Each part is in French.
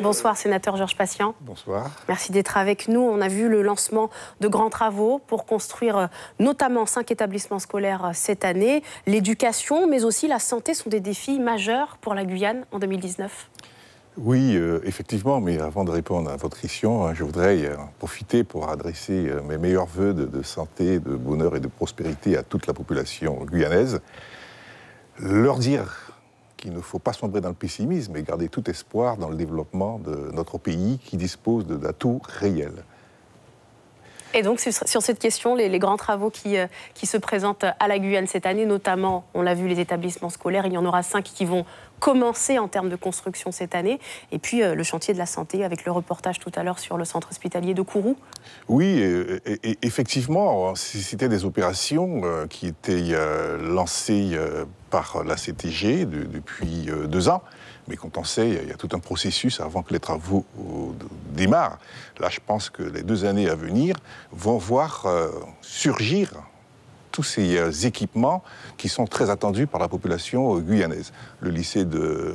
Bonsoir, sénateur Georges Patient. Bonsoir. Merci d'être avec nous. On a vu le lancement de grands travaux pour construire notamment 5 établissements scolaires cette année. L'éducation, mais aussi la santé sont des défis majeurs pour la Guyane en 2019. Oui, effectivement, mais avant de répondre à votre question, je voudrais profiter pour adresser mes meilleurs vœux de santé, de bonheur et de prospérité à toute la population guyanaise. Leur dire qu'il ne faut pas sombrer dans le pessimisme et garder tout espoir dans le développement de notre pays qui dispose d'atouts réels. Et donc, sur cette question, les grands travaux qui se présentent à la Guyane cette année, notamment, on l'a vu, les établissements scolaires, il y en aura 5 qui vont commencer en termes de construction cette année. Et puis, le chantier de la santé, avec le reportage tout à l'heure sur le centre hospitalier de Kourou. Oui, et effectivement, c'était des opérations qui étaient lancées par la CTG depuis 2 ans. Mais quand on sait, il y a tout un processus avant que les travaux démarrent. Là, je pense que les 2 années à venir vont voir surgir tous ces équipements qui sont très attendus par la population guyanaise. Le lycée de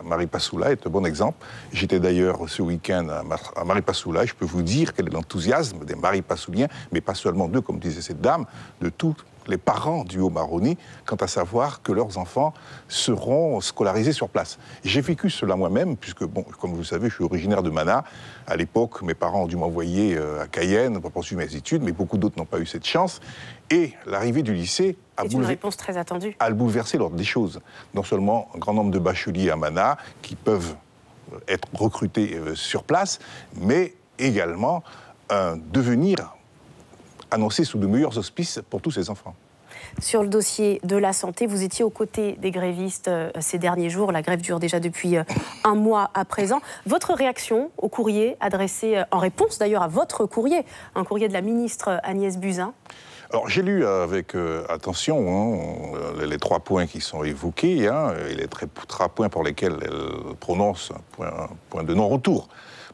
Maripasoula est un bon exemple. J'étais d'ailleurs ce week-end à Maripasoula et je peux vous dire quel est l'enthousiasme des Maripasouliens, mais pas seulement d'eux, comme disait cette dame, de tous les parents du Haut-Maroni, quant à savoir que leurs enfants seront scolarisés sur place. J'ai vécu cela moi-même, puisque, bon, comme vous le savez, je suis originaire de Mana. À l'époque, mes parents ont dû m'envoyer à Cayenne pour poursuivre mes études, mais beaucoup d'autres n'ont pas eu cette chance. Et l'arrivée du lycée a bouleversé l'ordre des choses. Non seulement un grand nombre de bacheliers à Mana qui peuvent être recrutés sur place, mais également un devenir annoncé sous de meilleurs auspices pour tous ces enfants. Sur le dossier de la santé, vous étiez aux côtés des grévistes ces derniers jours. La grève dure déjà depuis 1 mois à présent. Votre réaction au courrier adressé, en réponse d'ailleurs à votre courrier, un courrier de la ministre Agnès Buzyn? Alors, j'ai lu avec attention les 3 points qui sont évoqués et les 3 points pour lesquels elle prononce un point de non-retour.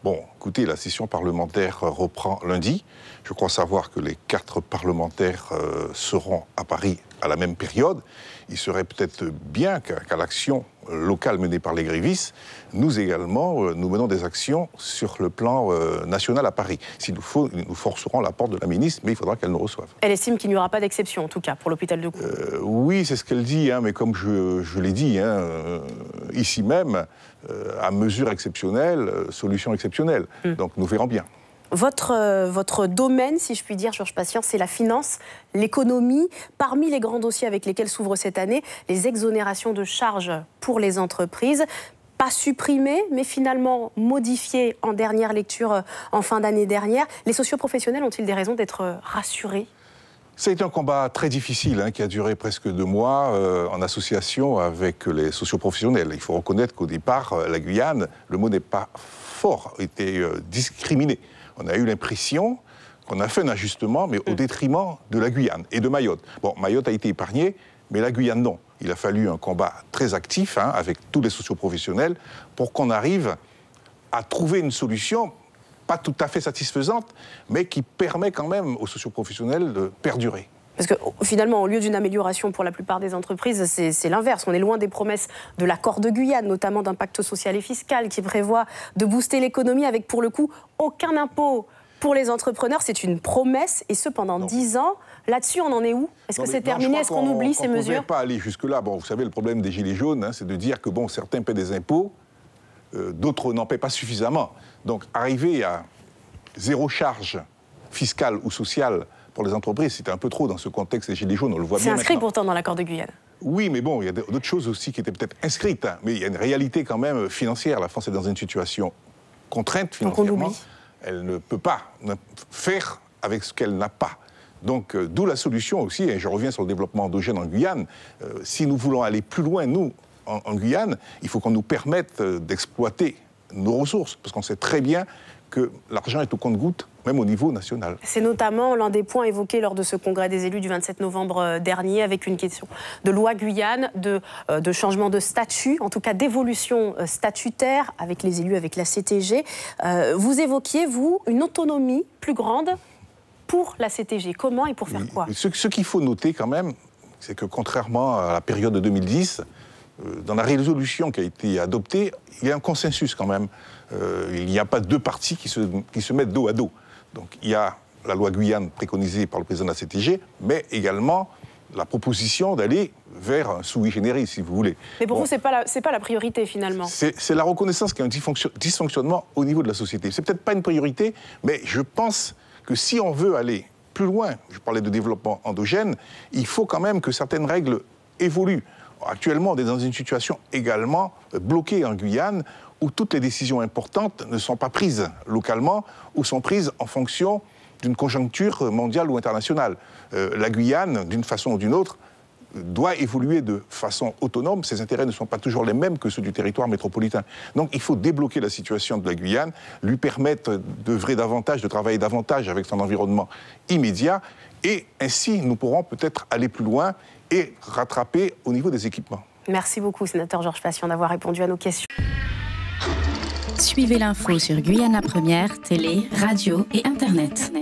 Bon, écoutez, la session parlementaire reprend lundi. Je crois savoir que les 4 parlementaires seront à Paris à la même période. Il serait peut-être bien qu'à l'action locale menée par les grévistes, nous également, nous menons des actions sur le plan national à Paris. S'il nous faut, nous forcerons la porte de la ministre, mais il faudra qu'elle nous reçoive. Elle estime qu'il n'y aura pas d'exception, en tout cas, pour l'hôpital de Kourou. Oui, c'est ce qu'elle dit, mais comme je l'ai dit, ici même, à mesure exceptionnelle, solution exceptionnelle. Donc nous verrons bien. Votre domaine, si je puis dire, Georges Patient, c'est la finance, l'économie. Parmi les grands dossiers avec lesquels s'ouvre cette année, les exonérations de charges pour les entreprises. Pas supprimées, mais finalement modifiées en dernière lecture en fin d'année dernière. Les socioprofessionnels ont-ils des raisons d'être rassurés ? Ça a été un combat très difficile qui a duré presque 2 mois en association avec les socioprofessionnels. Il faut reconnaître qu'au départ, la Guyane, le mot n'est pas fort, était discriminé. On a eu l'impression qu'on a fait un ajustement, mais au détriment de la Guyane et de Mayotte. Bon, Mayotte a été épargnée, mais la Guyane, non. Il a fallu un combat très actif avec tous les socioprofessionnels pour qu'on arrive à trouver une solution pas tout à fait satisfaisante, mais qui permet quand même aux socioprofessionnels de perdurer. Parce que finalement, au lieu d'une amélioration pour la plupart des entreprises, c'est l'inverse. On est loin des promesses de l'accord de Guyane, notamment d'un pacte social et fiscal qui prévoit de booster l'économie avec, pour le coup, aucun impôt pour les entrepreneurs. C'est une promesse, et ce, pendant 10 ans. Là-dessus, on en est où? Est-ce que c'est terminé? Est-ce qu'on oublie ces mesures? On ne peut pas aller jusque-là. Bon, vous savez, le problème des Gilets jaunes, c'est de dire que bon, certains paient des impôts, d'autres n'en paient pas suffisamment. Donc, arriver à 0 charge fiscale ou sociale pour les entreprises, c'était un peu trop dans ce contexte des Gilets jaunes, on le voit bien maintenant. C'est inscrit pourtant dans l'accord de Guyane. Oui, mais bon, il y a d'autres choses aussi qui étaient peut-être inscrites, mais il y a une réalité quand même financière. La France est dans une situation contrainte financièrement. Elle ne peut pas faire avec ce qu'elle n'a pas. Donc, d'où la solution aussi, et je reviens sur le développement endogène en Guyane, si nous voulons aller plus loin, nous, en Guyane, il faut qu'on nous permette d'exploiter nos ressources, parce qu'on sait très bien que l'argent est au compte-gouttes, même au niveau national. C'est notamment l'un des points évoqués lors de ce congrès des élus du 27 novembre dernier, avec une question de loi Guyane, de changement de statut, en tout cas d'évolution statutaire avec les élus, avec la CTG. Vous évoquiez, vous, une autonomie plus grande pour la CTG. Comment et pour faire quoi? Ce qu'il faut noter quand même, c'est que contrairement à la période de 2010, dans la résolution qui a été adoptée, il y a un consensus quand même. Il n'y a pas deux partis qui se mettent dos à dos. Donc il y a la loi Guyane préconisée par le président de la CTG, mais également la proposition d'aller vers un sui generis, si vous voulez. Mais pour vous, c'est pas la priorité, finalement. C'est la reconnaissance qu'il y a un dysfonctionnement au niveau de la société. C'est peut-être pas une priorité, mais je pense que si on veut aller plus loin, je parlais de développement endogène, il faut quand même que certaines règles évoluent. Actuellement, on est dans une situation également bloquée en Guyane, où toutes les décisions importantes ne sont pas prises localement, ou sont prises en fonction d'une conjoncture mondiale ou internationale. La Guyane, d'une façon ou d'une autre, doit évoluer de façon autonome. Ses intérêts ne sont pas toujours les mêmes que ceux du territoire métropolitain. Donc il faut débloquer la situation de la Guyane, lui permettre d'œuvrer davantage, de travailler davantage avec son environnement immédiat, et ainsi nous pourrons peut-être aller plus loin et rattraper au niveau des équipements. Merci beaucoup, sénateur Georges Patient, d'avoir répondu à nos questions. Suivez l'info sur Guyana Première, télé, radio et Internet.